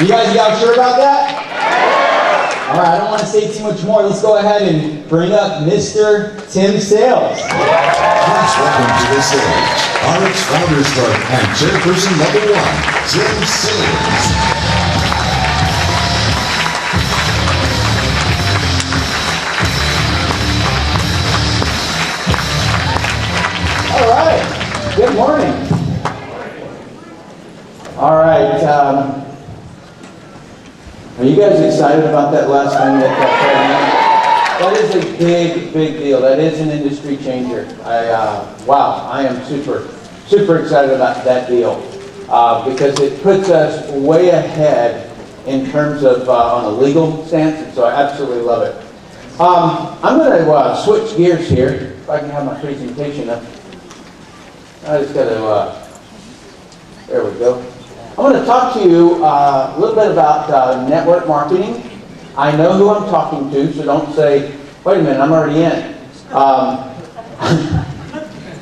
You guys sure about that? All right, I don't want to say too much more. Let's go ahead and bring up Mr. Tim Sales. Please welcome to the stage, Ariix Founders Club and Chairperson number 1, Tim Sales. All right, good morning. All right, are you guys excited about that last thing that is a big deal. That is an industry changer. Wow, I am super excited about that deal because it puts us way ahead in terms of on a legal stance, and so I absolutely love it. I'm going to switch gears here. If I can have my presentation up. I just got to, there we go. I'm going to talk to you a little bit about network marketing. I know who I'm talking to, so don't say, wait a minute, I'm already in.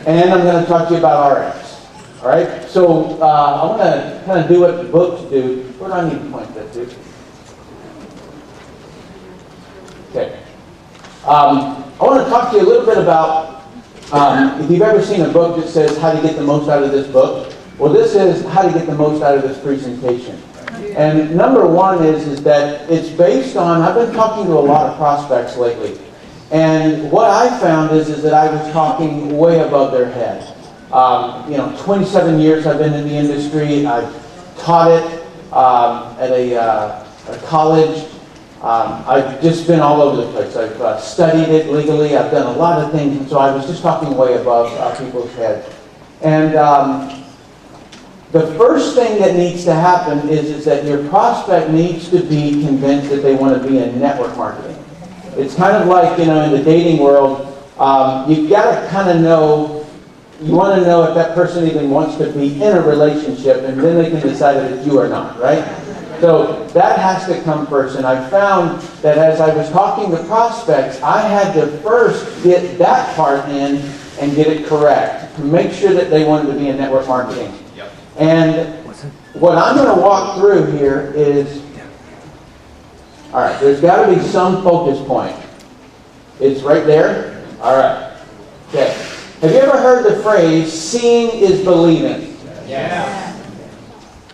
And I'm going to talk to you about Ariix. All right? So I want to kind of do what the books do. Where do I need to point that to? Okay. I want to talk to you a little bit about, if you've ever seen a book that says how to get the most out of this book. Well, this is how to get the most out of this presentation. And number one is that it's based on, I've been talking to a lot of prospects lately. And what I found is that I was talking way above their head. 27 years I've been in the industry. I've taught it at a college. I've just been all over the place. I've studied it legally. I've done a lot of things. And so I was just talking way above people's heads. And the first thing that needs to happen is that your prospect needs to be convinced that they want to be in network marketing. It's kind of like, in the dating world, you've got to kind of know, you want to know if that person even wants to be in a relationship, and then they can decide if it's you or not, right? So that has to come first. And I found that as I was talking to prospects, I had to first get that part in and get it correct to make sure that they wanted to be in network marketing. And what I'm going to walk through here is, all right, there's got to be some focus point. It's right there? All right. Okay. Have you ever heard the phrase, seeing is believing? Yeah.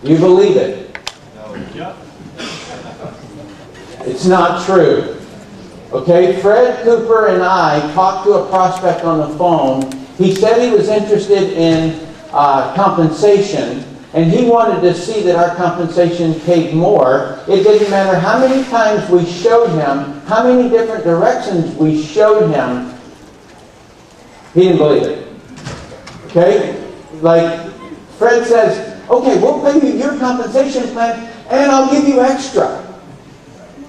Do you believe it? No. Yep. It's not true. Okay, Fred Cooper and I talked to a prospect on the phone. He said he was interested in compensation, and he wanted to see that our compensation paid more. It didn't matter how many times we showed him, how many different directions we showed him, he didn't believe it. Okay? Like, Fred says, okay, we'll pay you your compensation plan, and I'll give you extra.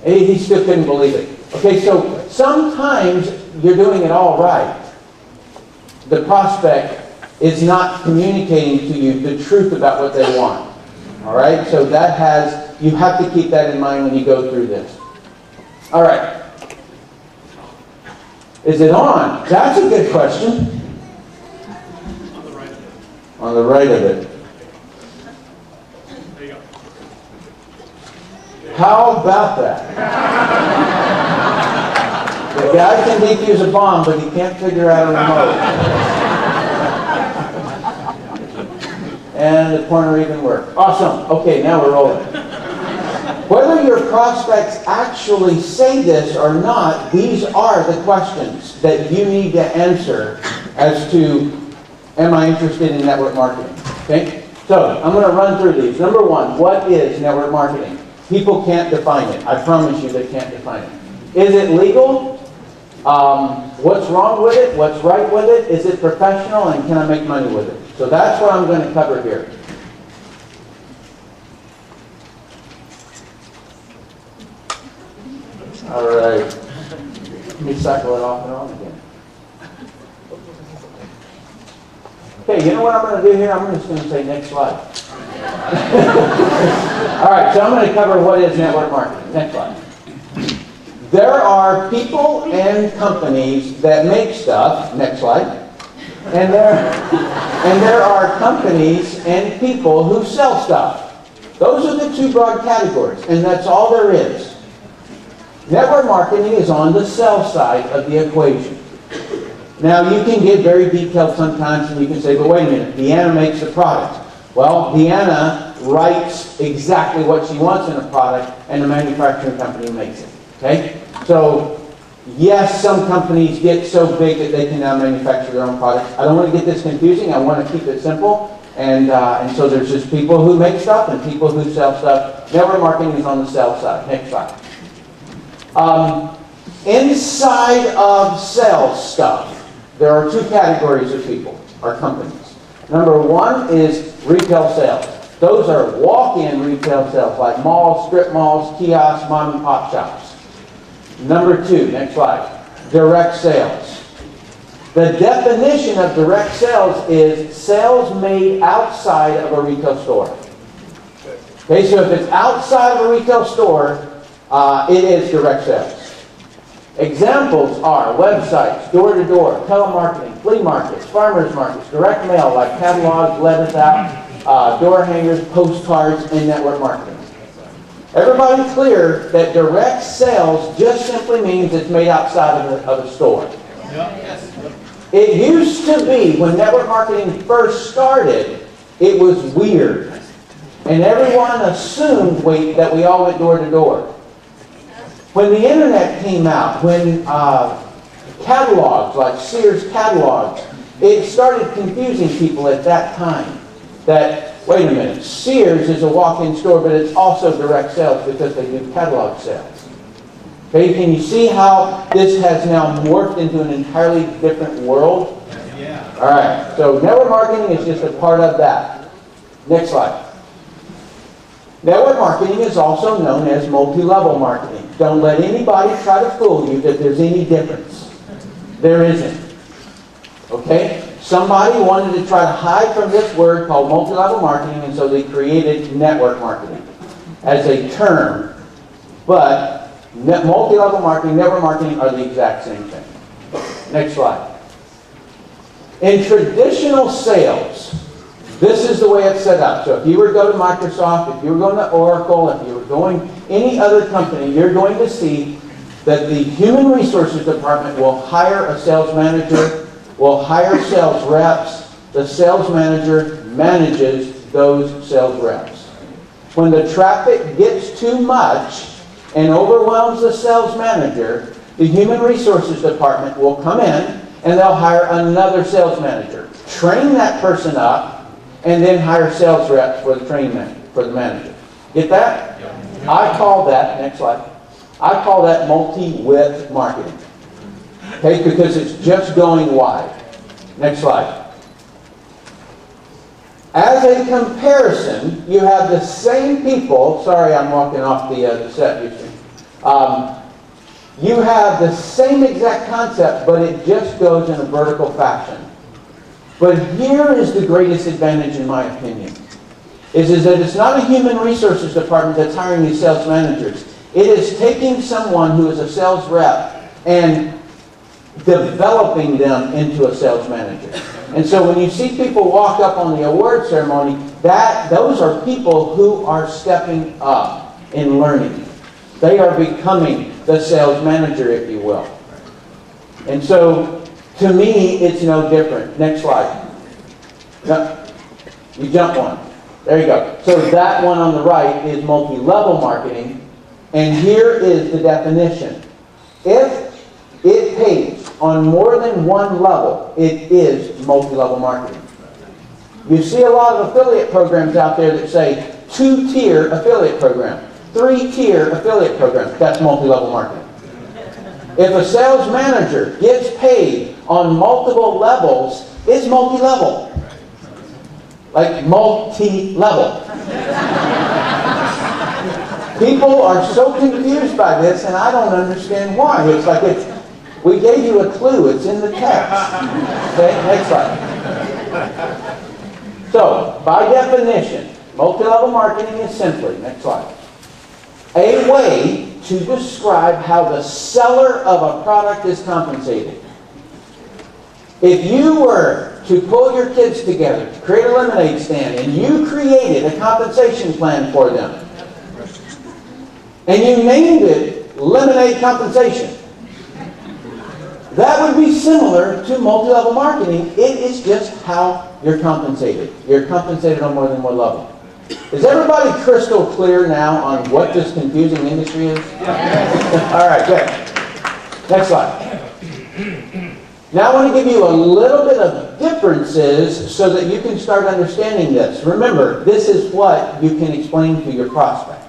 He still couldn't believe it. Okay, so sometimes you're doing it all right. The prospect is not communicating to you the truth about what they want. All right? So you have to keep that in mind when you go through this. All right. Is it on? That's a good question. On the right of it. On the right of it. There you go. How about that? The guy can defuse a bomb, but he can't figure out a remote. And the pointer even worked. Awesome. Okay, now we're rolling. Whether your prospects actually say this or not, these are the questions that you need to answer as to, am I interested in network marketing? Okay? So, I'm going to run through these. Number one, what is network marketing? People can't define it. I promise you they can't define it. Is it legal? What's wrong with it? What's right with it? Is it professional? And can I make money with it? So that's what I'm going to cover here. All right. Let me cycle it off and on again. Okay, you know what I'm going to do here? I'm just going to say next slide. All right, so I'm going to cover what is network marketing. Next slide. There are people and companies that make stuff. Next slide. And there are companies and people who sell stuff. Those are the two broad categories, and that's all there is. Network marketing is on the sell side of the equation. Now, you can get very detailed sometimes, and you can say, but wait a minute, Deanna makes the product. Well, Deanna writes exactly what she wants in a product, and the manufacturing company makes it. Okay? So, yes, some companies get so big that they can now manufacture their own products. I don't want to get this confusing. I want to keep it simple. And so there's just people who make stuff and people who sell stuff. Network marketing is on the sell side. Next slide. Inside of sales stuff, there are two categories of people, or companies. Number one is retail sales. Those are walk-in retail sales, like malls, strip malls, kiosks, mom and pop shops. Number two, next slide, direct sales. The definition of direct sales is sales made outside of a retail store. Okay, so if it's outside of a retail store, it is direct sales. Examples are websites, door-to-door, telemarketing, flea markets, farmers markets, direct mail like catalogs, letters out, door hangers, postcards, and network marketing. Everybody clear that direct sales just simply means it's made outside of a store. It used to be, when network marketing first started, it was weird. And everyone assumed that we all went door-to-door. When the internet came out, when catalogs, like Sears catalogs, it started confusing people at that time. That, wait a minute, Sears is a walk-in store, but it's also direct sales because they do catalog sales. Okay, can you see how this has now morphed into an entirely different world? Yeah. All right, so network marketing is just a part of that. Next slide. Network marketing is also known as multi-level marketing. Don't let anybody try to fool you that there's any difference. There isn't. Okay? Somebody wanted to try to hide from this word called multi-level marketing, and so they created network marketing as a term. But multi-level marketing, network marketing are the exact same thing. Next slide. In traditional sales, this is the way it's set up. So if you were to go to Microsoft, if you were going to Oracle, if you were going any other company, you're going to see that the human resources department will hire a sales manager, will hire sales reps. The sales manager manages those sales reps. When the traffic gets too much and overwhelms the sales manager, the human resources department will come in and they'll hire another sales manager, train that person up, and then hire sales reps for the for the manager. Get that? Yep. I call that, next slide, I call that multi-width marketing. Okay, because it's just going wide. Next slide. As a comparison, you have the same people, sorry I'm walking off the set, you see. You have the same exact concept, but it just goes in a vertical fashion. But here is the greatest advantage, in my opinion, is that it's not a human resources department that's hiring these sales managers. It is taking someone who is a sales rep and developing them into a sales manager. And so when you see people walk up on the award ceremony, those are people who are stepping up in learning. They are becoming the sales manager, if you will. And so, to me, it's no different. Next slide. No, you jump one. There you go. So that one on the right is multi-level marketing. And here is the definition. If it pays on more than one level, it is multi-level marketing. You see a lot of affiliate programs out there that say 2-tier affiliate program, 3-tier affiliate program. That's multi-level marketing. If a sales manager gets paid on multiple levels, it's multi-level. Like multi-level. People are so confused by this, and I don't understand why. It's like we gave you a clue. It's in the text. Okay, next slide. So, by definition, multi-level marketing is simply, next slide, a way to describe how the seller of a product is compensated. If you were to pull your kids together, to create a lemonade stand, and you created a compensation plan for them, and you named it lemonade compensation, that would be similar to multi-level marketing. It is just how you're compensated. You're compensated on more than one level. Is everybody crystal clear now on what this confusing industry is? Yeah. All right, good. Next slide. Now I want to give you a little bit of differences so that you can start understanding this. Remember, this is what you can explain to your prospect.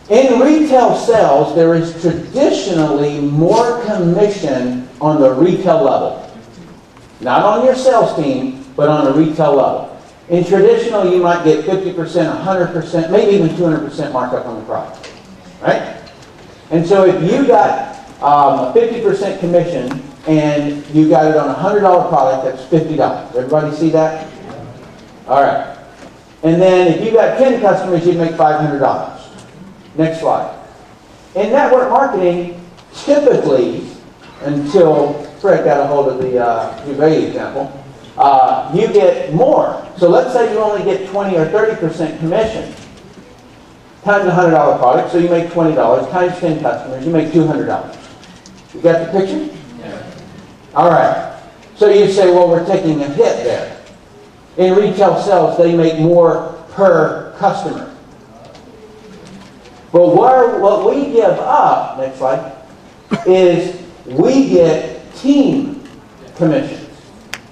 In retail sales, there is traditionally more commission on the retail level. Not on your sales team, but on a retail level. In traditional, you might get 50%, 100%, maybe even 200% markup on the product. Right? And so if you got a 50% commission and you got it on a $100 product, that's $50. Everybody see that? All right. And then if you got 10 customers, you'd make $500. Next slide. In network marketing, typically, until Fred got a hold of the Juve example, you get more. So let's say you only get 20 or 30% commission times a $100 product, so you make $20 times 10 customers, you make $200. You got the picture? Yeah. All right. So you say, well, we're taking a hit there. In retail sales, they make more per customer. But what we give up, next slide, is we get team commissions.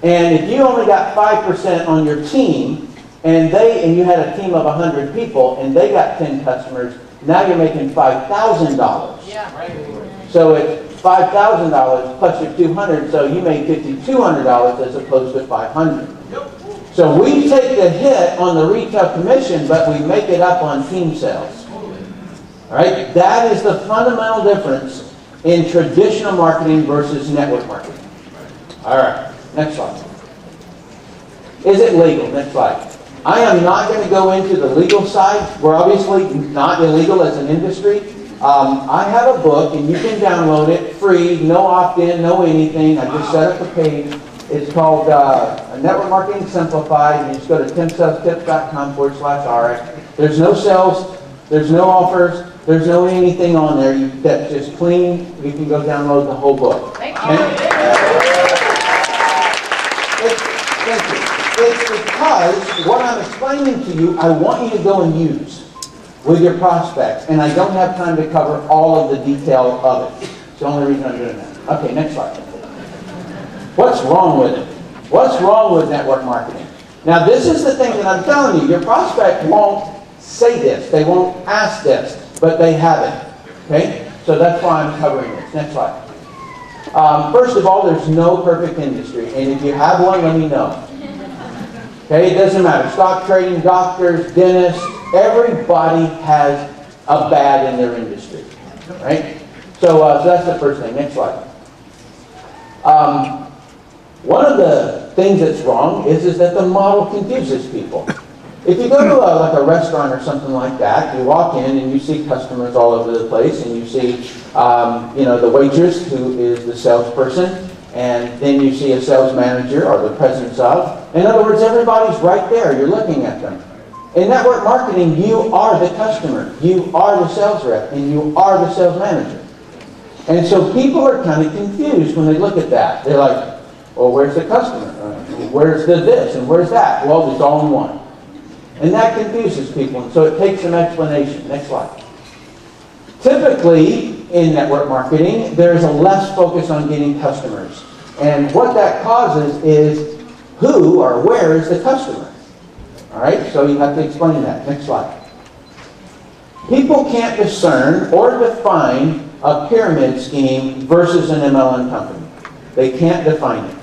And if you only got 5% on your team, and you had a team of 100 people, and they got 10 customers, now you're making $5,000. Yeah, right. So it's $5,000 plus your 200, so you made $5,200 as opposed to $500. So we take the hit on the retail commission, but we make it up on team sales. All right? That is the fundamental difference in traditional marketing versus network marketing. All right, next slide. Is it legal? Next slide. I am not going to go into the legal side. We're obviously not illegal as an industry. I have a book, and you can download it free, no opt-in, no anything. I just set up a page. It's called Network Marketing Simplified. You just go to timsalestips.com/Ariix. There's no sales. There's no offers. There's no anything on there. That's just clean. You can go download the whole book. Thank you. Thank you. It's because what I'm explaining to you, I want you to go and use with your prospects. And I don't have time to cover all of the detail of it. It's the only reason I'm doing that. Okay, next slide. What's wrong with it? What's wrong with network marketing? Now, this is the thing that I'm telling you. Your prospect won't say this. They won't ask this. But they have it. Okay? So that's why I'm covering this. Next slide. First of all, there's no perfect industry. And if you have one, let me know. Okay? It doesn't matter. Stock trading, doctors, dentists, everybody has a bad in their industry. Right? So that's the first thing. Next slide. One of the things that's wrong is that the model confuses people. If you go to like a restaurant or something like that, you walk in and you see customers all over the place, and you see, the waitress who is the salesperson, and then you see a sales manager or the presence of. In other words, everybody's right there. You're looking at them. In network marketing, you are the customer, you are the sales rep, and you are the sales manager. And so people are kind of confused when they look at that. They're like, well, where's the customer? Where's the this and where's that? Well, it's all in one. And that confuses people, and so it takes some explanation. Next slide. Typically, in network marketing, there's a less focus on getting customers. And what that causes is who or where is the customer? All right, so you have to explain that. Next slide. People can't discern or define a pyramid scheme versus an MLM company. They can't define it.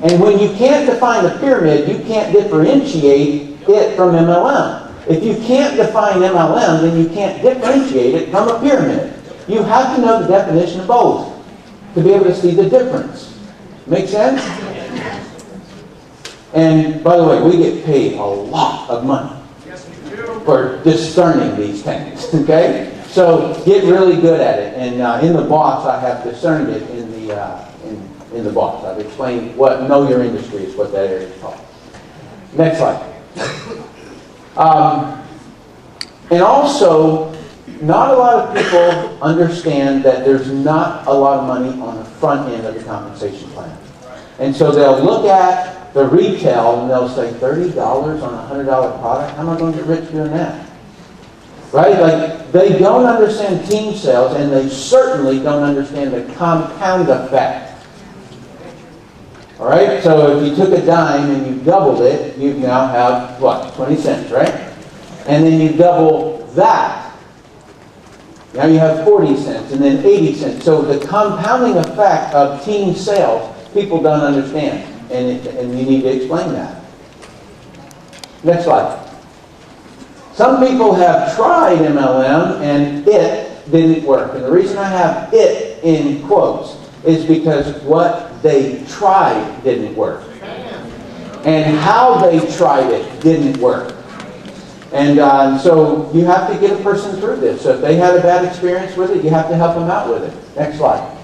And when you can't define a pyramid, you can't differentiate it from MLM. If you can't define MLM, then you can't differentiate it from a pyramid. You have to know the definition of both to be able to see the difference. Make sense? And by the way, we get paid a lot of money for discerning these things. Okay? So get really good at it. And in the box, I have discerned it in in the box. I've explained what know your industry is what that area is called. Next slide. And also, not a lot of people understand that there's not a lot of money on the front end of the compensation plan. And so they'll look at the retail and they'll say $30 on a $100 product. How am I going to get rich doing that? Right? Like, they don't understand team sales, and they certainly don't understand the compound effect. All right? So if you took a dime and you doubled it, you now have, what, 20 cents, right? And then you double that. Now you have 40 cents, and then 80 cents. So the compounding effect of team sales, people don't understand. And you need to explain that. Next slide. Some people have tried MLM and it didn't work. And the reason I have it in quotes is because what they tried didn't work. And how they tried it didn't work. And so you have to get a person through this. So if they had a bad experience with it, you have to help them out with it. Next slide.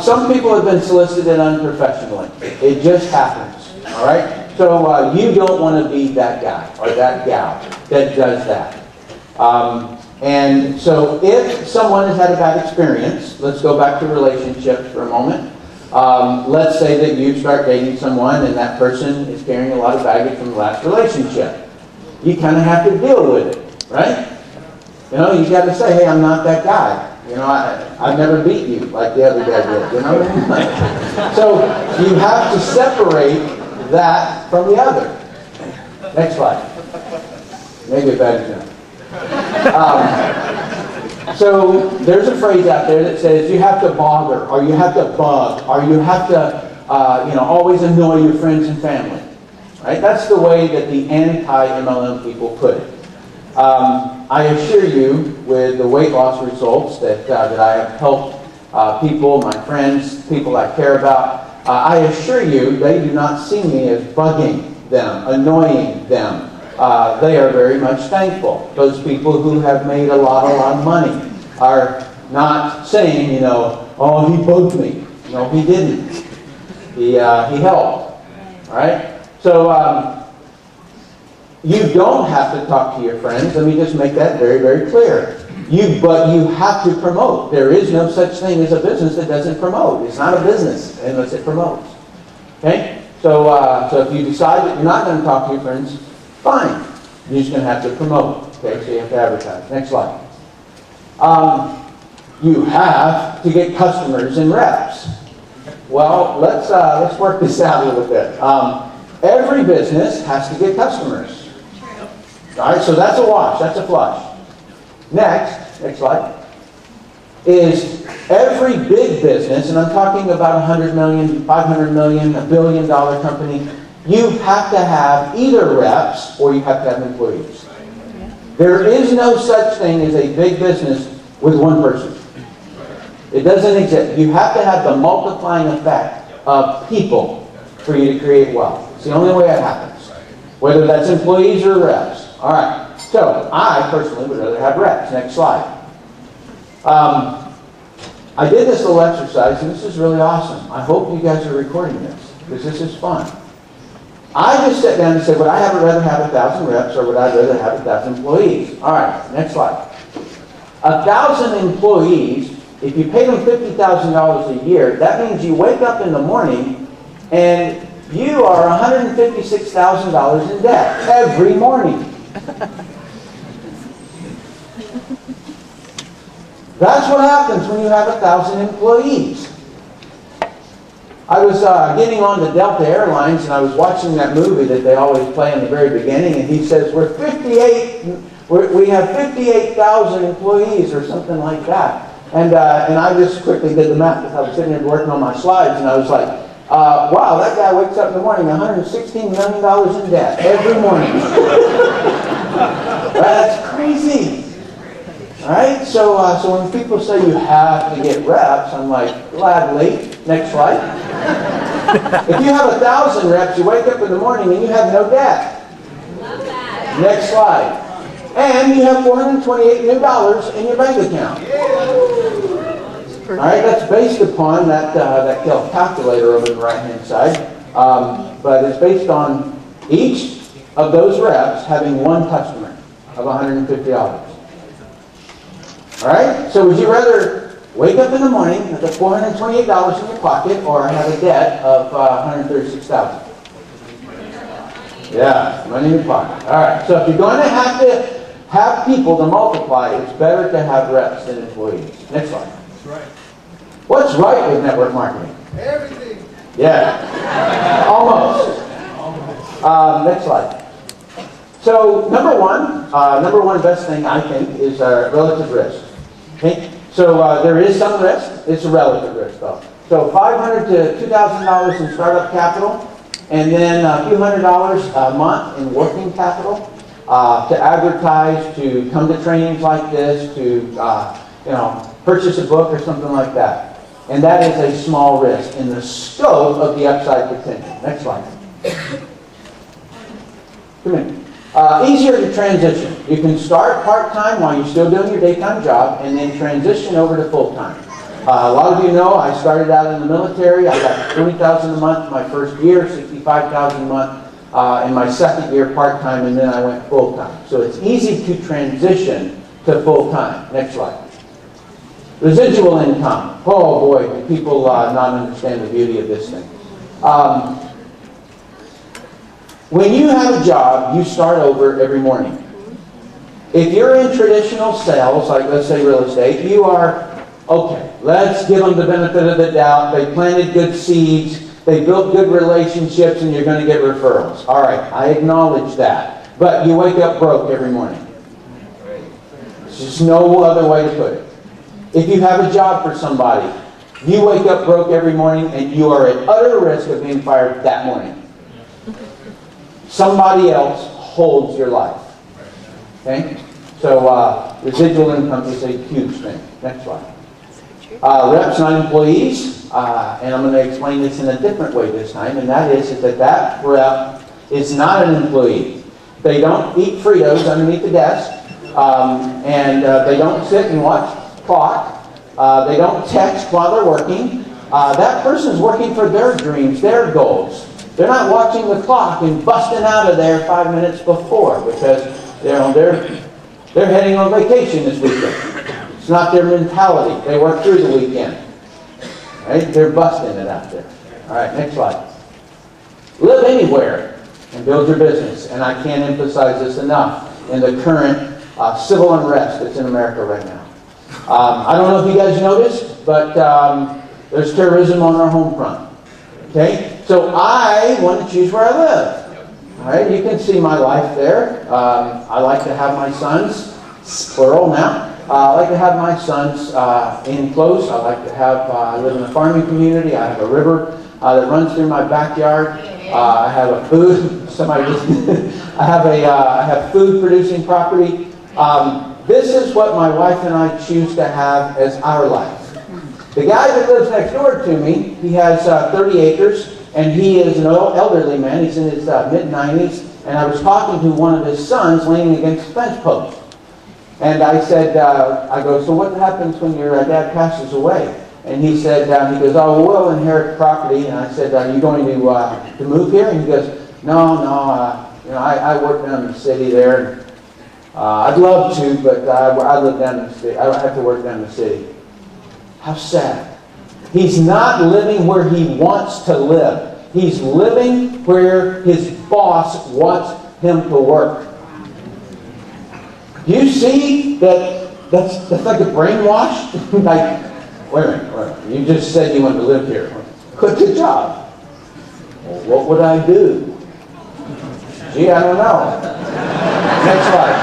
Some people have been solicited unprofessionally. It just happens. All right? So you don't want to be that guy or that gal that does that. And so if someone has had a bad experience, let's go back to relationships for a moment. Let's say that you start dating someone and that person is carrying a lot of baggage from the last relationship. You kind of have to deal with it, right? You know, you got to say, hey, I'm not that guy. You know, I've never beat you like the other guy did. You know what I mean? So you have to separate that from the other. Next slide. Maybe a bad example. So there's a phrase out there that says you have to bother, or you have to bug, or you have to always annoy your friends and family. Right? That's the way that the anti-MLM people put it. I assure you, with the weight loss results that I have helped people, my friends, people I care about, I assure you they do not see me as bugging them, annoying them. They are very much thankful. Those people who have made a lot of money are not saying, oh, he bugged me. No, he didn't. He helped. All right? So you don't have to talk to your friends. Let me just make that very, very clear. But you have to promote. There is no such thing as a business that doesn't promote. It's not a business unless it promotes. Okay? So if you decide that you're not going to talk to your friends, fine. You're just going to have to promote. Okay? So you have to advertise. Next slide. You have to get customers and reps. Well, let's work this out a little bit. Every business has to get customers. All right, so that's a wash. That's a flush. Next slide, is every big business, and I'm talking about 100 million, 500 million, $1 billion company, you have to have either reps or you have to have employees. There is no such thing as a big business with one person. It doesn't exist. You have to have the multiplying effect of people for you to create wealth. It's the only way it happens. Whether that's employees or reps. All right. So, I personally would rather have reps. Next slide. I did this little exercise, and this is really awesome. I hope you guys are recording this, because this is fun. I just sat down and said, would I rather have 1,000 reps, or would I rather have 1,000 employees? All right, next slide. 1,000 employees, if you pay them $50,000 a year, that means you wake up in the morning, and you are $156,000 in debt every morning. That's what happens when you have 1,000 employees. I was getting on the Delta Airlines, and I was watching that movie that they always play in the very beginning, and he says, we have 58,000 employees, or something like that. And I just quickly did the math, because I was sitting there working on my slides, and I was like, wow, that guy wakes up in the morning $116 million in debt every morning. That's crazy. All right, so when people say you have to get reps, I'm like, gladly. Next slide. If you have 1,000 reps, you wake up in the morning and you have no debt. Next slide. And you have $428 new in your bank account. All right, that's based upon that calculator over the right-hand side. But it's based on each of those reps having one customer of $150. All right, so would you rather wake up in the morning with $428 in your pocket or have a debt of $136,000? Yeah, money in your pocket. All right, so if you're going to have people to multiply, it's better to have reps than employees. Next slide. That's right. What's right with network marketing? Everything. Yeah, almost. Next slide. So number one best thing I think is relative risk. Okay, so there is some risk. It's a relative risk though. So $500 to $2,000 in startup capital, and then a few $100s a month in working capital to advertise, to come to trainings like this, to purchase a book or something like that. And that is a small risk in the scope of the upside potential. Next slide. Come in. Easier to transition. You can start part-time while you're still doing your daytime job and then transition over to full-time. A lot of you know I started out in the military. I got $20,000 a month my first year, $65,000 a month in my second year part-time, and then I went full-time. So it's easy to transition to full-time. Next slide. Residual income. Oh boy, do people not understand the beauty of this thing. When you have a job, you start over every morning. If you're in traditional sales, like let's say real estate, you are, okay, let's give them the benefit of the doubt. They planted good seeds, they built good relationships, and you're going to get referrals. All right, I acknowledge that. But you wake up broke every morning. There's just no other way to put it. If you have a job for somebody, you wake up broke every morning and you are at utter risk of being fired that morning. Somebody else holds your life. Okay? So residual income is a huge thing. Next slide. Reps, not employees. And I'm going to explain this in a different way this time. And that is that rep is not an employee. They don't eat Fritos underneath the desk. And they don't sit and watch clock. They don't text while they're working. That person's working for their dreams, their goals. They're not watching the clock and busting out of there 5 minutes before because they're heading on vacation this weekend. It's not their mentality. They work through the weekend. Right? They're busting it out there. All right, next slide. Live anywhere and build your business. And I can't emphasize this enough in the current civil unrest that's in America right now. I don't know if you guys noticed, but there's terrorism on our home front. Okay? So I want to choose where I live. All right? You can see my life there. I like to have my sons, plural now. I like to have my sons in close. I like to have, I live in a farming community. I have a river that runs through my backyard. I have a food, I have food producing property. This is what my wife and I choose to have as our life. The guy that lives next door to me, he has 30 acres, and he is an elderly man. He's in his mid-90s, and I was talking to one of his sons leaning against a fence post. And I said, I go, so what happens when your dad passes away? And he said, he goes, oh, we'll inherit property. And I said, are you going to move here? And he goes, no, I work down in the city there. I'd love to, but I live down in the city. I have to work down in the city. How sad. He's not living where he wants to live. He's living where his boss wants him to work. Do you see that's like a brainwash? Like, wait a minute. You just said you wanted to live here. Quit the job. Well, what would I do? Gee, I don't know. Next slide.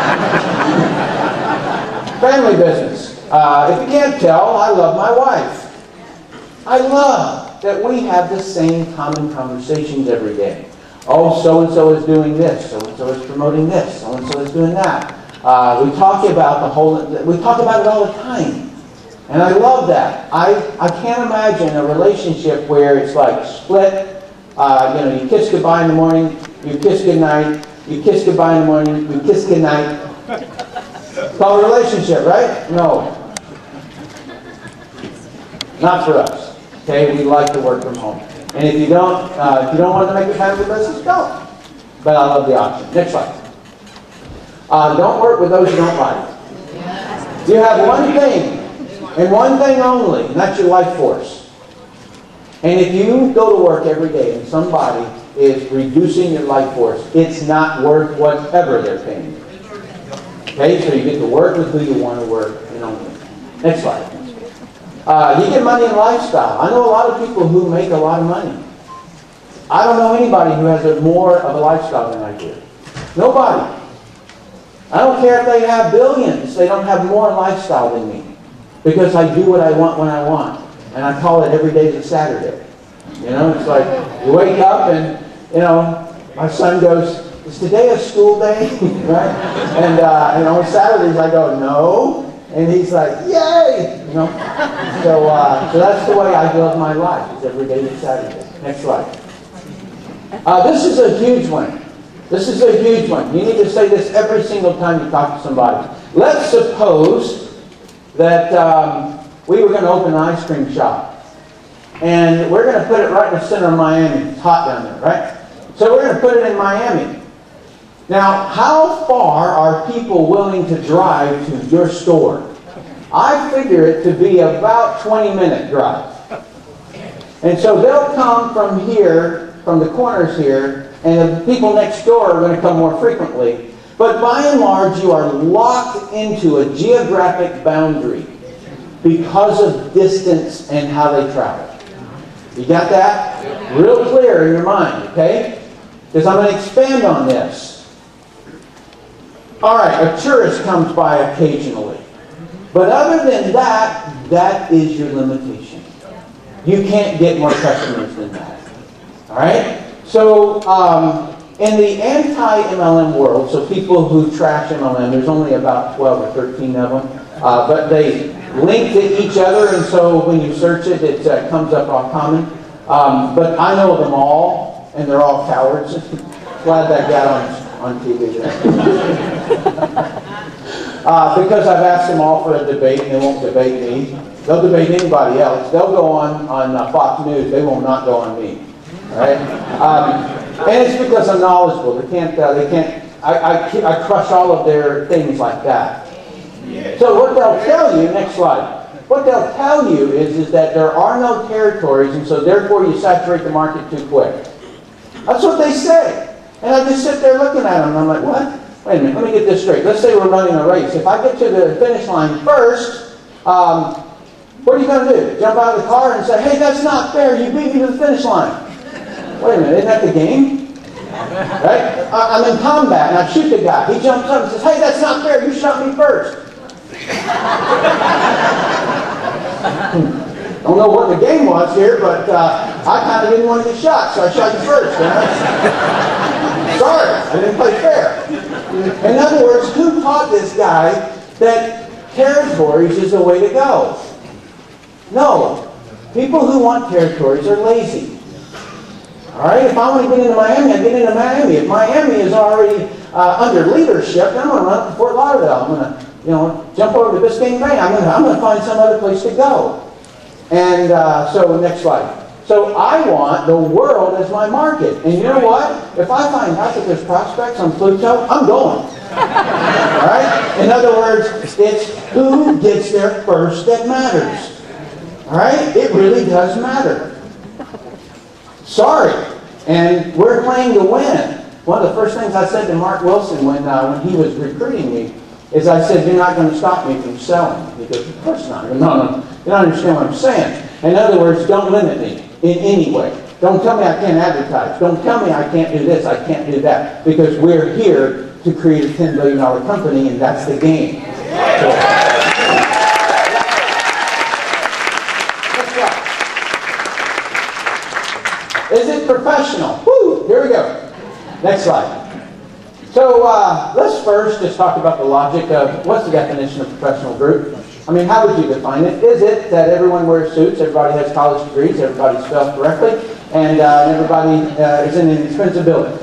Family business. If you can't tell, I love my wife. I love that we have the same common conversations every day. Oh, so-and-so is doing this. So-and-so is promoting this. So-and-so is doing that. We talk about it all the time. And I love that. I can't imagine a relationship where it's like split. You kiss goodbye in the morning, you kiss goodnight, you kiss goodbye in the morning, you kiss goodnight. It's called a relationship, right? No. Not for us. Okay, we like to work from home. And if you don't want to make a family business, don't. But I love the option. Next slide. Don't work with those you don't like. You have one thing, and one thing only, and that's your life force. And if you go to work every day and somebody is reducing your life force, it's not worth whatever they're paying you. Okay, so you get to work with who you want to work and only. Next slide. You get money and lifestyle. I know a lot of people who make a lot of money. I don't know anybody who has more of a lifestyle than I do. Nobody. I don't care if they have billions. They don't have more lifestyle than me. Because I do what I want when I want. And I call it every day's a Saturday. You know, it's like you wake up and, you know, my son goes, "Is today a school day?" Right? And on Saturdays I go, "No." And he's like, "Yay!" You know? So that's the way I live my life. It's every day is Saturday. Next slide. This is a huge one. This is a huge one. You need to say this every single time you talk to somebody. Let's suppose that we were going to open an ice cream shop. And we're going to put it right in the center of Miami. It's hot down there, right? So we're going to put it in Miami. Now, how far are people willing to drive to your store? I figure it to be about 20-minute drive. And so they'll come from here, from the corners here, and the people next door are going to come more frequently. But by and large, you are locked into a geographic boundary because of distance and how they travel. You got that? Real clear in your mind, okay? Because I'm going to expand on this. All right, a tourist comes by occasionally. But other than that, that is your limitation. You can't get more customers than that. All right? So, in the anti-MLM world, so people who trash MLM, there's only about 12 or 13 of them, but they link to each other, and so when you search it, it comes up all common. But I know them all, and they're all cowards. Glad that got on TV there. Because I've asked them all for a debate, and they won't debate me. They'll debate anybody else. They'll go on Fox News. They will not go on me. All right? And it's because I'm knowledgeable. They can't. I crush all of their things like that. So what they'll tell you, next slide. What they'll tell you is that there are no territories, and so therefore you saturate the market too quick. That's what they say. And I just sit there looking at them, and I'm like, what? Wait a minute, let me get this straight. Let's say we're running a race. If I get to the finish line first, what are you going to do? Jump out of the car and say, "Hey, that's not fair. You beat me to the finish line." Wait a minute, isn't that the game? Right? I'm in combat, and I shoot the guy. He jumps up and says, "Hey, that's not fair. You shot me first." Don't know what the game was here, but I kind of didn't want to get shot, so I shot you first. Sorry, I didn't play fair. In other words, who taught this guy that territories is the way to go? No. People who want territories are lazy. All right? If I want to get into Miami, I get into Miami. If Miami is already under leadership, then I'm going to run up to Fort Lauderdale. I'm going to, jump over to Biscayne Bay. I'm going to find some other place to go. And so next slide. So I want the world as my market. And you know what? If I find out that there's prospects on Pluto, I'm going. All right? In other words, it's who gets there first that matters. All right? It really does matter. Sorry. And we're playing to win. One of the first things I said to Mark Wilson when he was recruiting me is I said, "You're not going to stop me from selling." He goes, "Of course not." No. You don't understand what I'm saying. In other words, don't limit me in any way. Don't tell me I can't advertise. Don't tell me I can't do this, I can't do that. Because we're here to create a $10 billion company, and that's the game. So, is it professional? Woo! Here we go. Next slide. So let's first just talk about the logic of what's the definition of professional group. I mean, how would you define it? Is it that everyone wears suits, everybody has college degrees, everybody's spelled correctly, and everybody is in an expensive building?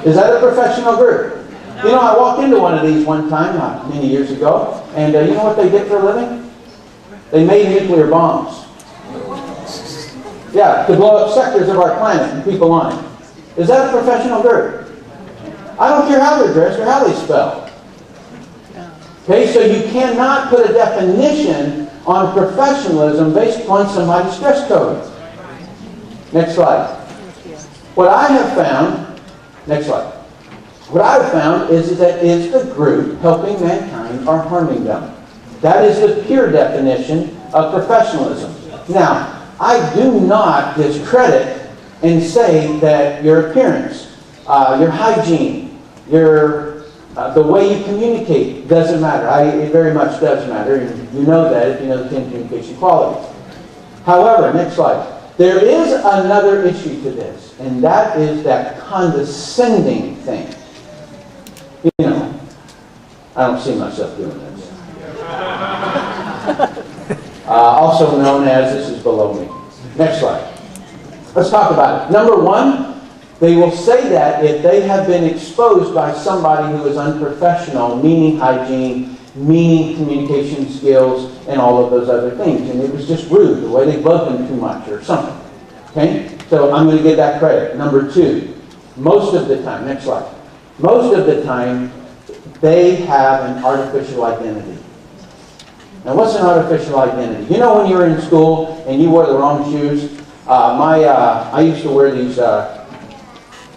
Is that a professional group? You know, I walked into one of these one time, many years ago, and you know what they did for a living? They made nuclear bombs. Yeah, to blow up sectors of our planet and people on it. Is that a professional group? I don't care how they're dressed or how they spell. Okay, so you cannot put a definition on professionalism based upon somebody's dress code. Next slide. What I have found, next slide. What I have found is that it's the group helping mankind or harming them. That is the pure definition of professionalism. Now, I do not discredit and say that your appearance, your hygiene, the way you communicate doesn't matter. It very much does matter, and you know that if you know the 10 communication qualities. However, next slide. There is another issue to this, and that is that condescending thing. You know, I don't see myself doing this. Also known as this is below me. Next slide. Let's talk about it. Number one, they will say that if they have been exposed by somebody who is unprofessional, meaning hygiene, meaning communication skills, and all of those other things. And it was just rude, the way they bugged them too much or something. Okay? So I'm going to give that credit. Number two, most of the time, next slide. Most of the time, they have an artificial identity. Now, what's an artificial identity? You know when you were in school and you wore the wrong shoes? I used to wear these, I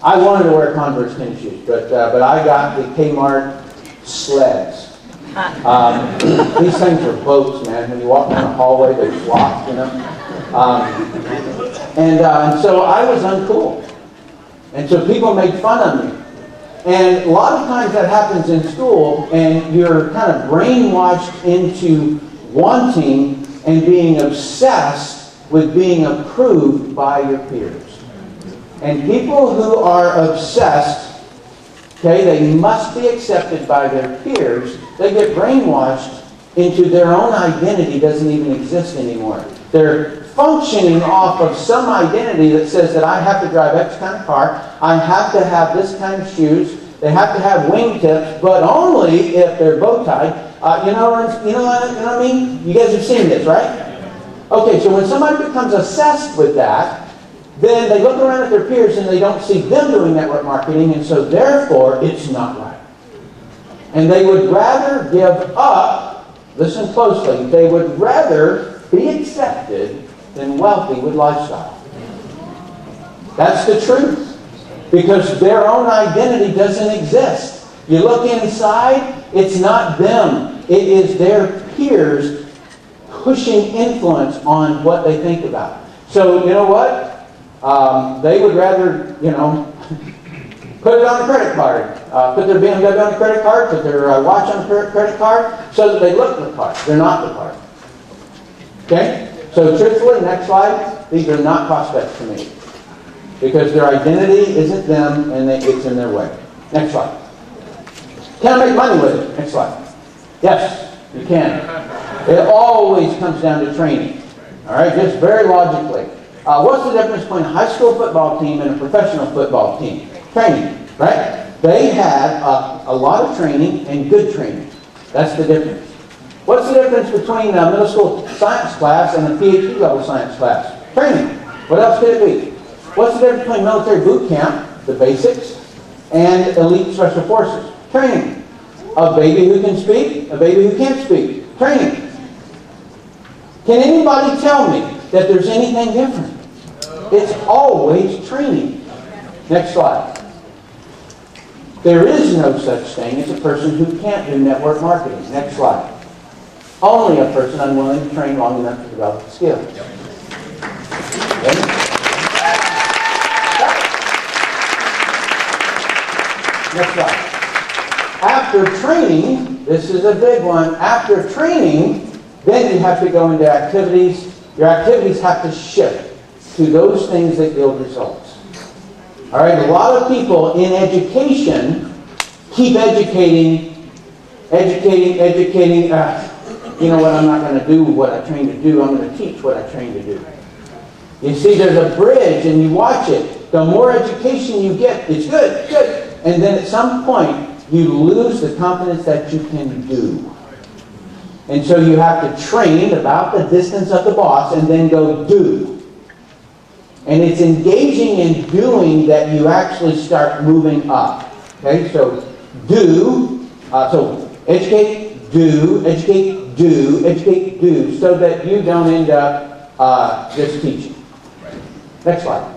wanted to wear Converse tennis shoes, but I got the Kmart sleds. These things are boats, man. When you walk down the hallway, they flop, you know. And so I was uncool. And so people made fun of me. And a lot of times that happens in school, and you're kind of brainwashed into wanting and being obsessed with being approved by your peers. And people who are obsessed, okay, they must be accepted by their peers. They get brainwashed into their own identity doesn't even exist anymore. They're functioning off of some identity that says that I have to drive X kind of car, I have to have this kind of shoes, they have to have wingtips, but only if they're bow tied. You know what I mean? You guys have seen this, right? Okay, so when somebody becomes obsessed with that, then they look around at their peers and they don't see them doing network marketing, and so therefore it's not right. And they would rather give up, listen closely, they would rather be accepted than wealthy with lifestyle. That's the truth. Because their own identity doesn't exist. You look inside, it's not them. It is their peers pushing influence on what they think about. So, you know what? They would rather, you know, put it on a credit card. Put their BMW on a credit card, put their watch on a credit card, so that they look the part. They're not the part. Okay? So truthfully, next slide, these are not prospects for me. Because their identity isn't them and it's in their way. Next slide. Can I make money with it? Next slide. Yes, you can. It always comes down to training. All right, just very logically. What's the difference between a high school football team and a professional football team? Training, right? They have a lot of training and good training. That's the difference. What's the difference between a middle school science class and a PhD level science class? Training. What else could it be? What's the difference between military boot camp, the basics, and elite special forces? Training. A baby who can speak, a baby who can't speak. Training. Can anybody tell me that there's anything different? It's always training. Next slide. There is no such thing as a person who can't do network marketing. Next slide. Only a person unwilling to train long enough to develop the skills. Okay? Next slide. After training, this is a big one. After training, then you have to go into activities. Your activities have to shift to those things that yield results. All right, a lot of people in education keep educating. You know what, I'm not going to do what I trained to do. I'm going to teach what I trained to do. You see, there's a bridge and you watch it. The more education you get, it's good, good. And then at some point, you lose the confidence that you can do. And so you have to train about the distance of the boss and then go do. And it's engaging in doing that you actually start moving up. Okay, so do, so educate, do, educate, do, educate, do, so that you don't end up just teaching. Next slide.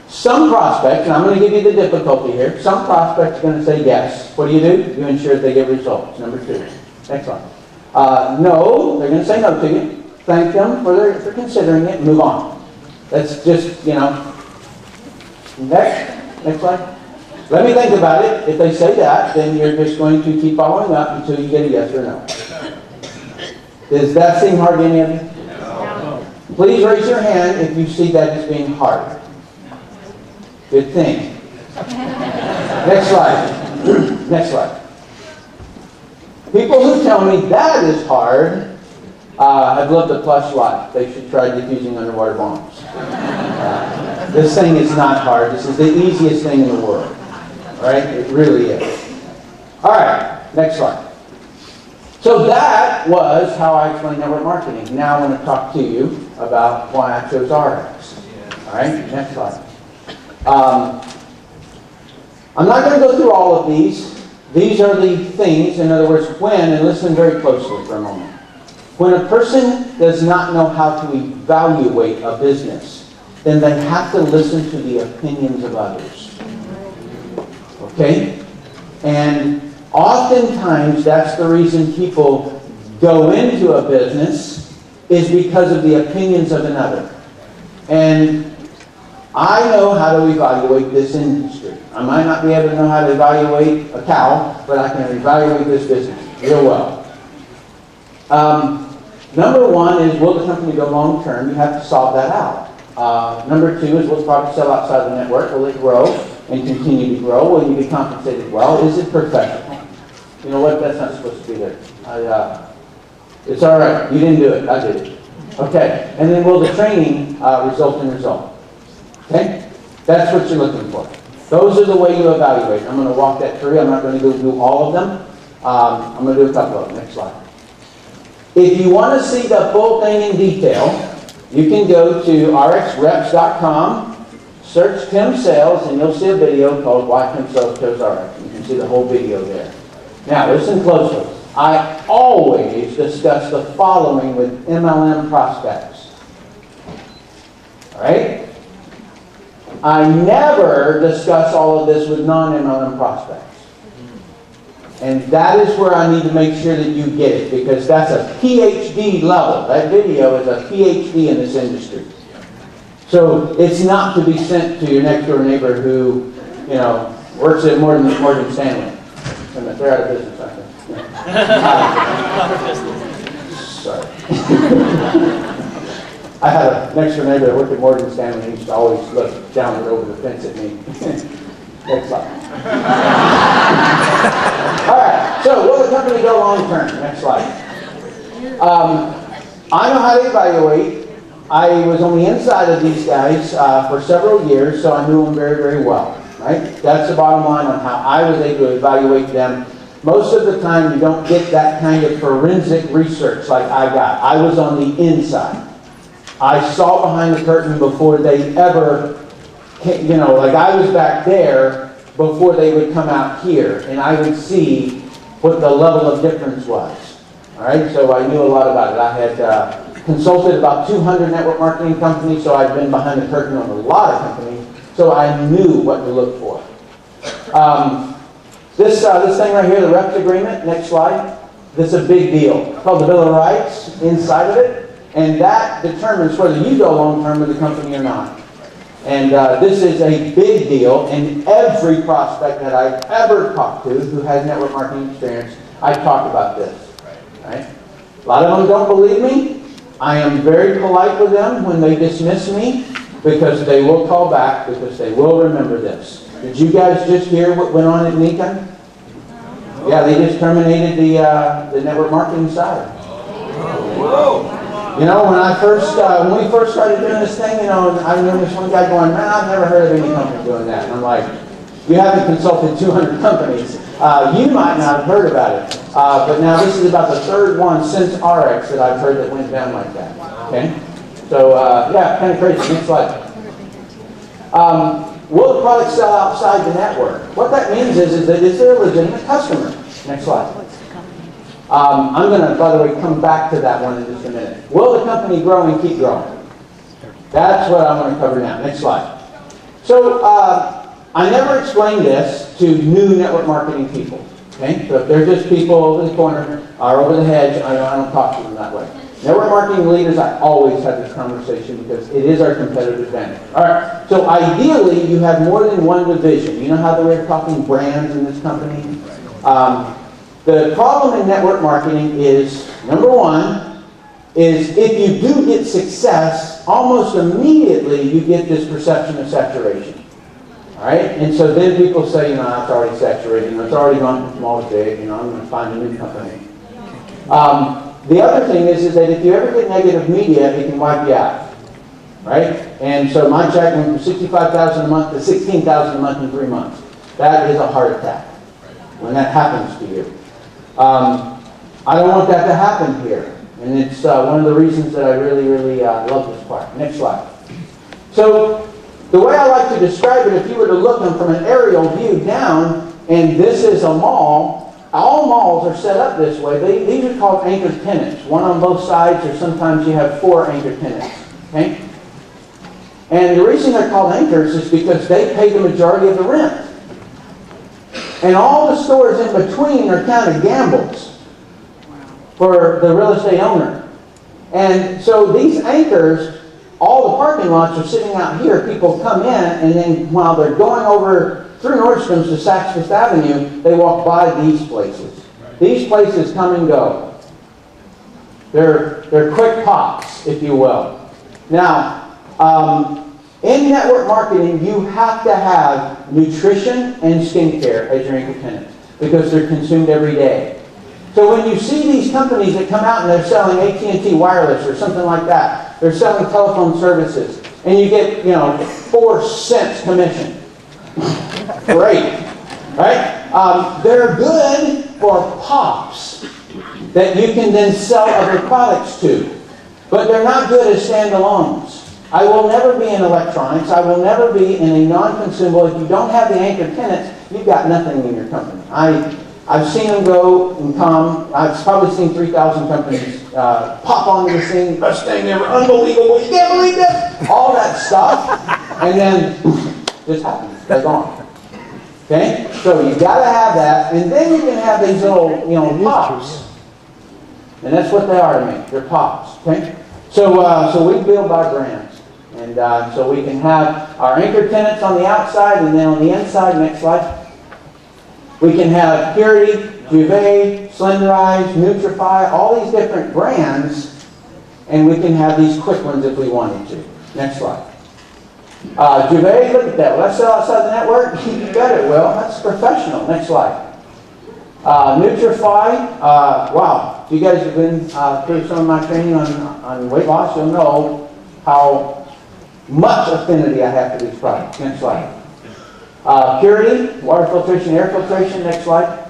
Some prospects, and I'm going to give you the difficulty here, some prospects are going to say yes. What do? You ensure that they get results. Number 2. Next slide. No, they're going to say no to you. Thank them for considering it and move on. That's just, Next slide. Let me think about it. If they say that, then you're just going to keep following up until you get a yes or no. Does that seem hard to any of you? No. Please raise your hand if you see that as being hard. Good thing. Next slide. Next slide. People who tell me that is hard have lived a plush life. They should try diffusing underwater bombs. This thing is not hard. This is the easiest thing in the world. All right? It really is. All right. Next slide. So that was how I explained network marketing. Now I want to talk to you about why I chose Ariix. All right? Next slide. I'm not going to go through all of these. These are the things, in other words, when, and listen very closely for a moment. When a person does not know how to evaluate a business, then they have to listen to the opinions of others. Okay? And oftentimes that's the reason people go into a business is because of the opinions of another. And I know how to evaluate this industry. I might not be able to know how to evaluate a cow, but I can evaluate this business real well. Number 1 is, will the company go long term? You have to solve that out. Number 2 is, will the product sell outside the network? Will it grow and continue to grow? Will you be compensated well? Is it professional? You know what? That's not supposed to be there. It's all right. You didn't do it. I did it. Okay. And then will the training result in result? Okay? That's what you're looking for. Those are the way you evaluate. I'm going to walk that through. I'm not going to go do all of them. I'm going to do a couple of them. Next slide. If you want to see the full thing in detail, you can go to rxreps.com, search Tim Sales, and you'll see a video called Why Tim Sales Chose Ariix. You can see the whole video there. Now, listen closely. I always discuss the following with MLM prospects. All right? I never discuss all of this with non-MLM prospects. And that is where I need to make sure that you get it, because that's a PhD level. That video is a PhD in this industry. So it's not to be sent to your next door neighbor who, works at Morgan Stanley. They're out of business, I think. Sorry. I had a next door neighbor that worked at Morgan Stanley. He used to always look downward over the fence at me. Next slide. All right. So, will the company go long term? Next slide. I know how to evaluate. I was on the inside of these guys for several years, so I knew them very, very well. Right? That's the bottom line on how I was able to evaluate them. Most of the time, you don't get that kind of forensic research like I got. I was on the inside. I saw behind the curtain before they ever, like I was back there before they would come out here, and I would see what the level of difference was. All right, so I knew a lot about it. I had consulted about 200 network marketing companies, so I'd been behind the curtain on a lot of companies, so I knew what to look for. This thing right here, the reps agreement, next slide, this is a big deal. It's called the Bill of Rights inside of it. And that determines whether you go long-term with the company or not. And this is a big deal. And every prospect that I've ever talked to who has network marketing experience, I talk about this. Right? A lot of them don't believe me. I am very polite with them when they dismiss me, because they will call back, because they will remember this. Did you guys just hear what went on at Nikon? Yeah, they just terminated the network marketing side. Whoa. When when we first started doing this thing, I remember this one guy going, man, I've never heard of any company doing that. And I'm like, you haven't consulted 200 companies. You might not have heard about it. But now this is about the third one since Ariix that I've heard that went down like that. Okay? So, yeah, kind of crazy. Next slide. Will the product sell outside the network? What that means is that is there a legitimate customer? Next slide. I'm going to, by the way, come back to that one in just a minute. Will the company grow and keep growing? That's what I want to cover now. Next slide. So, I never explained this to new network marketing people. Okay? So if they're just people over the corner or over the hedge, I don't talk to them that way. Network marketing leaders, I always have this conversation because it is our competitive advantage. All right. So ideally, you have more than one division. You know how we're talking brands in this company? The problem in network marketing is, number one, is if you do get success, almost immediately you get this perception of saturation. All right? And so then people say, it's already saturated. It's already gone from small to big. I'm going to find a new company. The other thing is that if you ever get negative media, it can wipe you out. Right? And so my check went from $65,000 a month to $16,000 a month in 3 months. That is a heart attack when that happens to you. I don't want that to happen here. And it's one of the reasons that I really, really love this part. Next slide. So the way I like to describe it, if you were to look from an aerial view down, and this is a mall, all malls are set up this way. These are called anchor tenants, one on both sides, or sometimes you have 4 anchor tenants. Okay? And the reason they're called anchors is because they pay the majority of the rent. And all the stores in between are kind of gambles for the real estate owner. And so these anchors, all the parking lots are sitting out here. People come in, and then while they're going over through Nordstrom's to Saks Fifth Avenue, they walk by these places. These places come and go. They're quick pops, if you will. Now, in network marketing, you have to have nutrition and skincare as your anchor tenants because they're consumed every day. So when you see these companies that come out and they're selling AT&T Wireless or something like that, they're selling telephone services, and you get 4 cents commission. Great, right? They're good for pops that you can then sell other products to, but they're not good as standalones. I will never be in electronics. I will never be in a non-consumable. If you don't have the anchor tenants, you've got nothing in your company. I've seen them go and come. I've probably seen 3,000 companies pop onto the scene. Best thing ever. Unbelievable. You can't believe this. All that stuff. And then this happens. They're gone. Okay? So you've got to have that. And then you can have these little, pops. And that's what they are to me. They're pops. Okay? So we build by brands. And so we can have our anchor tenants on the outside, and then on the inside, next slide, we can have Purity, Juvet, Slenderize, Nutrify, all these different brands, and we can have these quick ones if we wanted to. Next slide. Juvet, look at that. Will that sell outside the network? You bet it will. That's professional. Next slide. Nutrify, wow. If you guys have been through some of my training on weight loss, you'll know how much affinity I have for these products. Next slide. Purity, water filtration, air filtration. Next slide.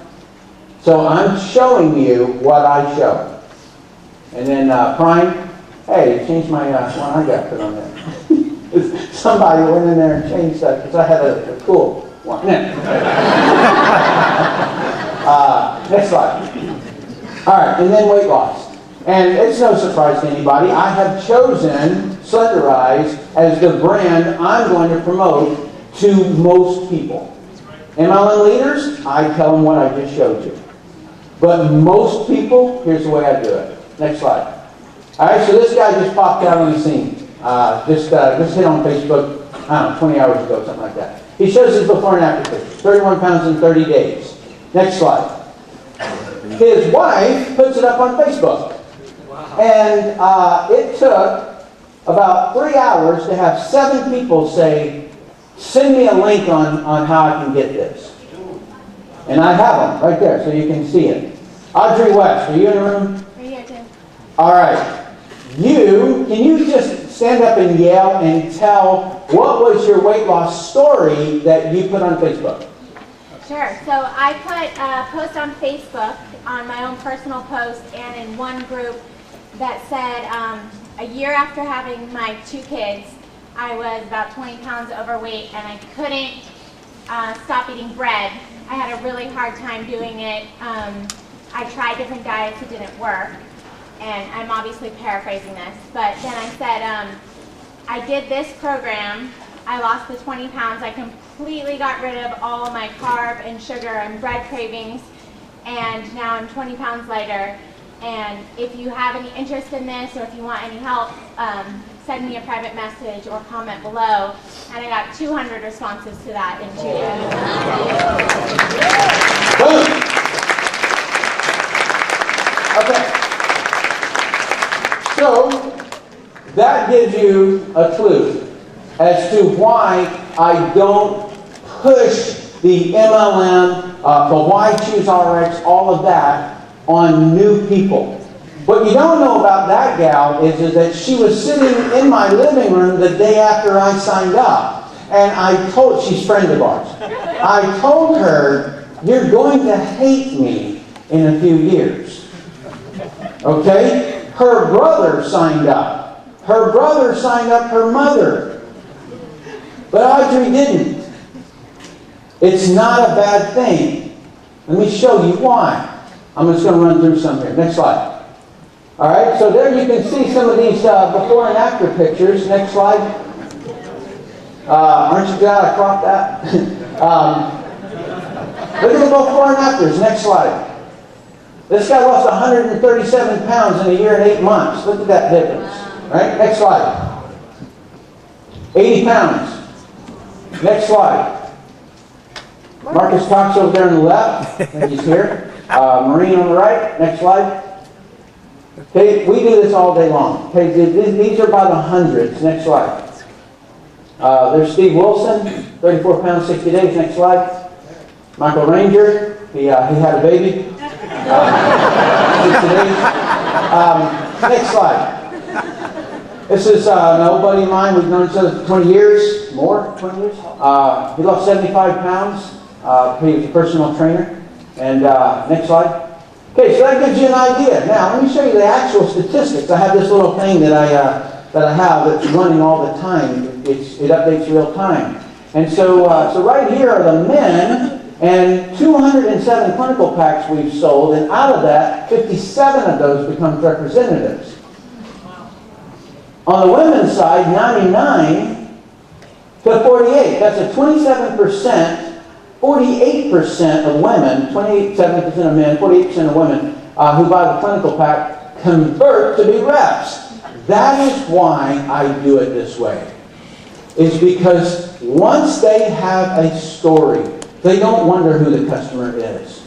So I'm showing you what I show. And then Prime, hey, changed my one I got put on there. Somebody went in there and changed that because I had a cool one. Next slide. All right, and then weight loss. And it's no surprise to anybody. I have chosen Slenderize as the brand I'm going to promote to most people. MLM leaders, I tell them what I just showed you. But most people, here's the way I do it. Next slide. All right, so this guy just popped out on the scene. Just hit on Facebook, I don't know, 20 hours ago, something like that. He shows his before and after pictures. 31 pounds in 30 days. Next slide. His wife puts it up on Facebook. And it took about 3 hours to have 7 people say, send me a link on how I can get this. And I have them right there so you can see it. Audrey West, are you in the room? Right here, Tim. All right. Can you just stand up and yell and tell what was your weight loss story that you put on Facebook? Sure. So I put a post on Facebook on my own personal post and in one group that said, a year after having my 2 kids, I was about 20 pounds overweight and I couldn't stop eating bread. I had a really hard time doing it. I tried different diets, it didn't work. And I'm obviously paraphrasing this, but then I said, I did this program, I lost the 20 pounds, I completely got rid of all my carb and sugar and bread cravings, and now I'm 20 pounds lighter. And if you have any interest in this, or if you want any help, send me a private message or comment below. And I got 200 responses to that in 2 days. Okay. So that gives you a clue as to why I don't push the MLM, the why choose Ariix, all of that on new people. What you don't know about that gal is that she was sitting in my living room the day after I signed up. And I told, she's a friend of ours, I told her, you're going to hate me in a few years. Okay? Her brother signed up. Her brother signed up her mother. But Audrey didn't. It's not a bad thing. Let me show you why. I'm just going to run through some here. Next slide. All right, so there you can see some of these before and after pictures. Next slide. Aren't you glad I cropped that? Look at the before and afters. Next slide. This guy lost 137 pounds in a year and 8 months. Look at that difference. All right, next slide. 80 pounds. Next slide. Marcus Cox over there on the left. I think he's here. Marine on the right. Next slide. Okay, we do this all day long. Okay, these are by the hundreds. Next slide. There's Steve Wilson, 34 pounds, 60 days. Next slide. Michael Ranger, he had a baby. 60 days. Next slide. This is an old buddy of mine. We've known each other for 20 years, more, 20 years. He lost 75 pounds. He was a personal trainer. And next slide. Okay, so that gives you an idea. Now, let me show you the actual statistics. I have this little thing that I have that's running all the time. It updates real time. And so, so right here are the men, and 207 clinical packs we've sold, and out of that, 57 of those become representatives. On the women's side, 99 to 48. That's a 27%. 48% of women, 27% of men, 48% of women who buy the clinical pack convert to be reps. That is why I do it this way. It's because once they have a story, they don't wonder who the customer is.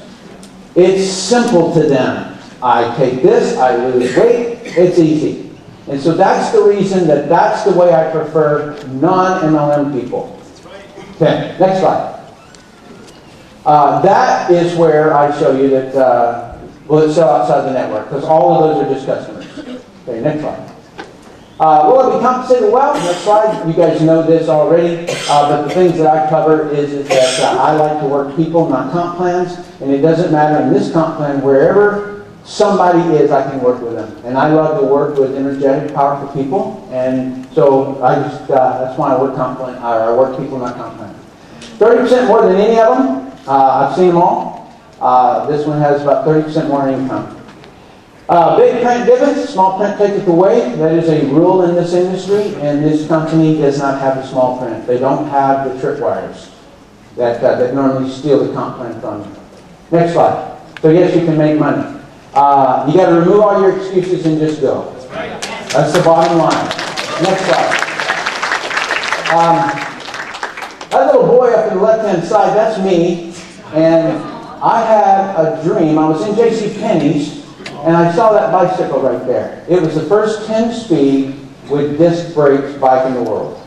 It's simple to them. I take this, I lose weight, it's easy. And so that's the reason that's the way I prefer non-MLM people. Okay, next slide. That is where I show you that we'll sell outside the network, because all of those are just customers. Okay, next slide. Will I be compensated well? Next slide. You guys know this already, but the things that I cover is that I like to work people, not comp plans, and it doesn't matter in this comp plan, wherever somebody is, I can work with them. And I love to work with energetic, powerful people, and so I just, that's why I work comp plan, I work people, not comp plans. 30% more than any of them. I've seen them all. This one has about 30% more income. Big print divots, small print taketh away. That is a rule in this industry, and this company does not have the small print. They don't have the tripwires that normally steal the comp plan from you. Next slide. So yes, you can make money. You got to remove all your excuses and just go. That's the bottom line. Next slide. That little boy up in the left-hand side, that's me. And I had a dream. I was in JCPenney's, and I saw that bicycle right there. It was the first 10-speed with disc brakes bike in the world.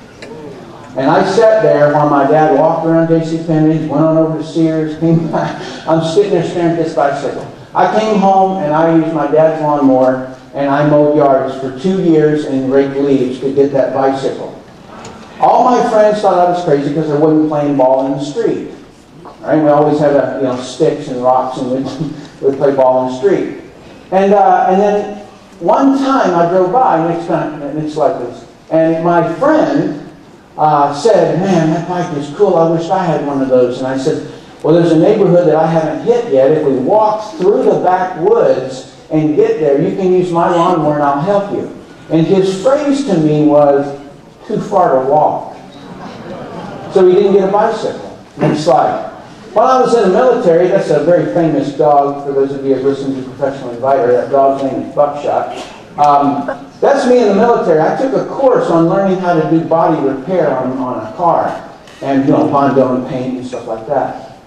And I sat there while my dad walked around JCPenney's, went on over to Sears, came back. I'm sitting there staring at this bicycle. I came home, and I used my dad's lawnmower, and I mowed yards for 2 years and raked leaves to get that bicycle. All my friends thought I was crazy because I wasn't playing ball in the street. All right, we always had sticks and rocks, and we'd play ball in the street. And then one time I drove by, next time, and it's like this, and my friend said, man, that bike is cool. I wish I had one of those. And I said, well, there's a neighborhood that I haven't hit yet. If we walk through the backwoods and get there, you can use my lawnmower and I'll help you. And his phrase to me was, too far to walk. So he didn't get a bicycle. Next slide. While I was in the military, that's a very famous dog, for those of you who have listened to Professional Inviter, that dog's name is Buckshot. That's me in the military. I took a course on learning how to do body repair on a car. And, Bondo and paint and stuff like that.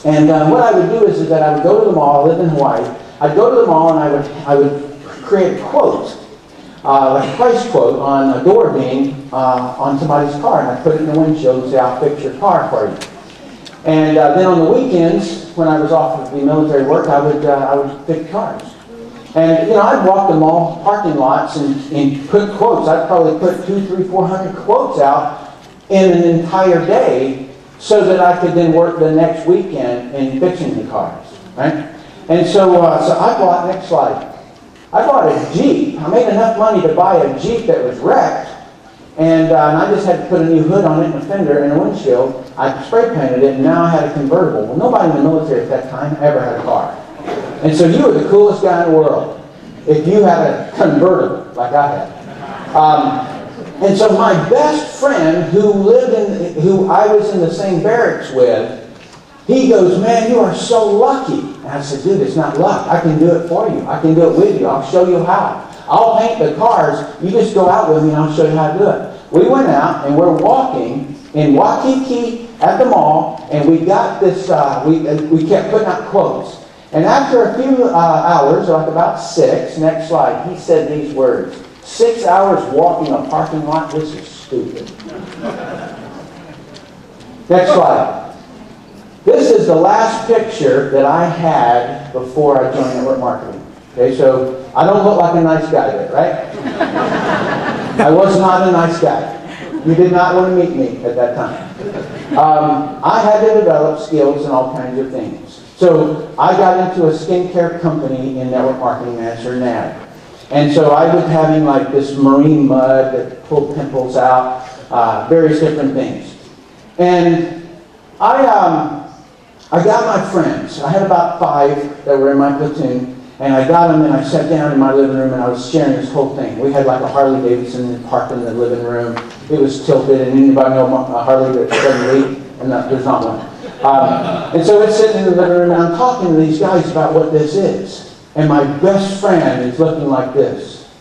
And what I would do is that I would go to the mall. I live in Hawaii. I'd go to the mall and I would create a quote, like a price quote on a door beam on somebody's car. And I'd put it in the windshield and say, I'll fix your car for you. And then on the weekends, when I was off of the military work, I would fix cars. And, I'd walk the mall parking lots and put quotes. I'd probably put 200, 300, 400 quotes out in an entire day so that I could then work the next weekend in fixing the cars, right? And so I bought, next slide, I bought a Jeep. I made enough money to buy a Jeep that was wrecked, and I just had to put a new hood on it and a fender and a windshield. I spray painted it, and now I had a convertible. Well, nobody in the military at that time ever had a car. And so you were the coolest guy in the world if you had a convertible like I had. And so my best friend who I was in the same barracks with, he goes, man, you are so lucky. And I said, dude, it's not luck. I can do it for you. I can do it with you. I'll show you how. I'll paint the cars. You just go out with me and I'll show you how to do it. We went out and we're walking in Waikiki at the mall, and we got this, we kept putting out quotes. And after a few hours, like about 6, next slide, he said these words, 6 hours walking a parking lot, this is stupid. Next slide. This is the last picture that I had before I joined network marketing. Okay, so I don't look like a nice guy there, right? I was not a nice guy. You did not want to meet me at that time. I had to develop skills in all kinds of things. So I got into a skincare company in network marketing manager, NAD. And so I was having like this marine mud that pulled pimples out, various different things. And I got my friends. I had about 5 that were in my platoon. And I got them and I sat down in my living room and I was sharing this whole thing. We had like a Harley Davidson parked in the living room. It was tilted, and anybody know a Harley that doesn't leak? And there's not one. And so it's sitting in the living room and I'm talking to these guys about what this is. And my best friend is looking like this.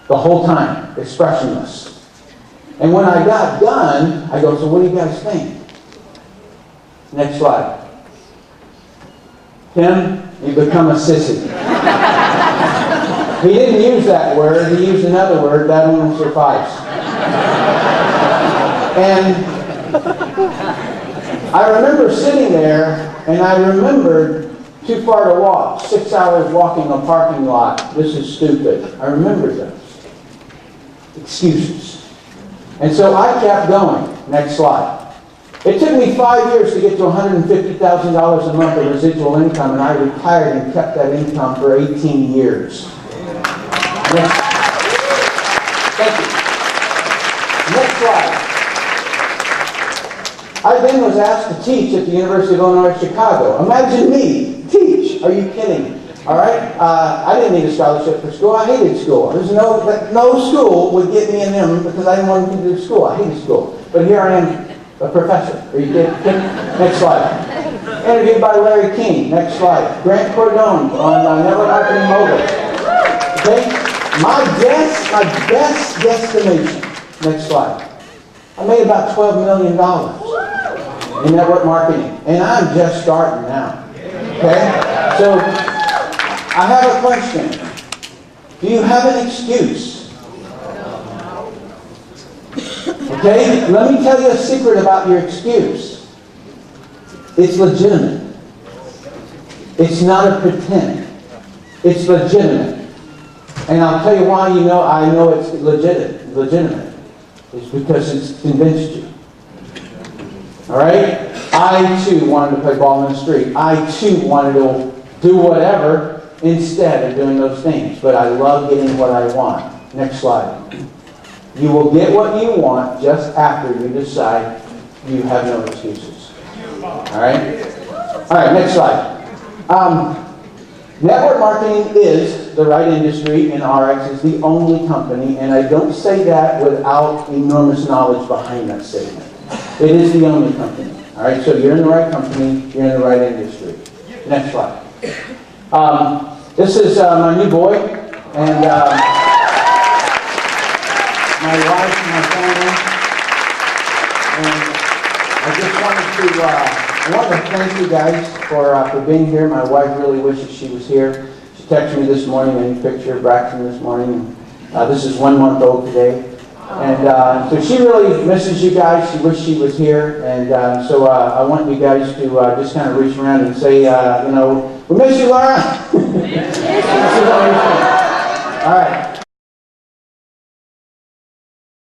The whole time, expressionless. And when I got done, I go, so what do you guys think? Next slide. Tim, you become a sissy. He didn't use that word, he used another word, that won't suffice. And I remember sitting there, and I remembered too far to walk, 6 hours walking a parking lot, this is stupid. I remembered those. Excuses. And so I kept going. Next slide. It took me 5 years to get to $150,000 a month of residual income, and I retired and kept that income for 18 years. Next. Thank you. Next slide. I then was asked to teach at the University of Illinois Chicago. Imagine me, teach. Are you kidding? All right? I didn't need a scholarship for school. I hated school. There's no school would get me in them because I didn't want to do school. I hated school. But here I am. A professor. Are you kidding? Next slide. Interviewed by Larry King. Next slide. Grant Cardone on Network Marketing Mobile. Okay? My best guesstimation. Next slide. I made about $12 million in network marketing. And I'm just starting now. Okay? So, I have a question. Do you have an excuse? Okay, let me tell you a secret about your excuse. It's legitimate. It's not a pretend. It's legitimate. And I'll tell you why I know it's legitimate. It's because it's convinced you. Alright? I too wanted to play ball in the street. I too wanted to do whatever instead of doing those things, but I love getting what I want. Next slide. You will get what you want just after you decide you have no excuses. All right? All right, next slide. Network marketing is the right industry, and Ariix is the only company, and I don't say that without enormous knowledge behind that statement. It is the only company. All right, so you're in the right company, you're in the right industry. Next slide. This is my new boy, and my wife and my family. And I just wanted to thank you guys for being here. My wife really wishes she was here. She texted me this morning, a picture of Braxton this morning. This is 1 month old today. And so she really misses you guys. She wishes she was here. And so I want you guys to just kind of reach around and say, you know, we miss you, Laura. All right.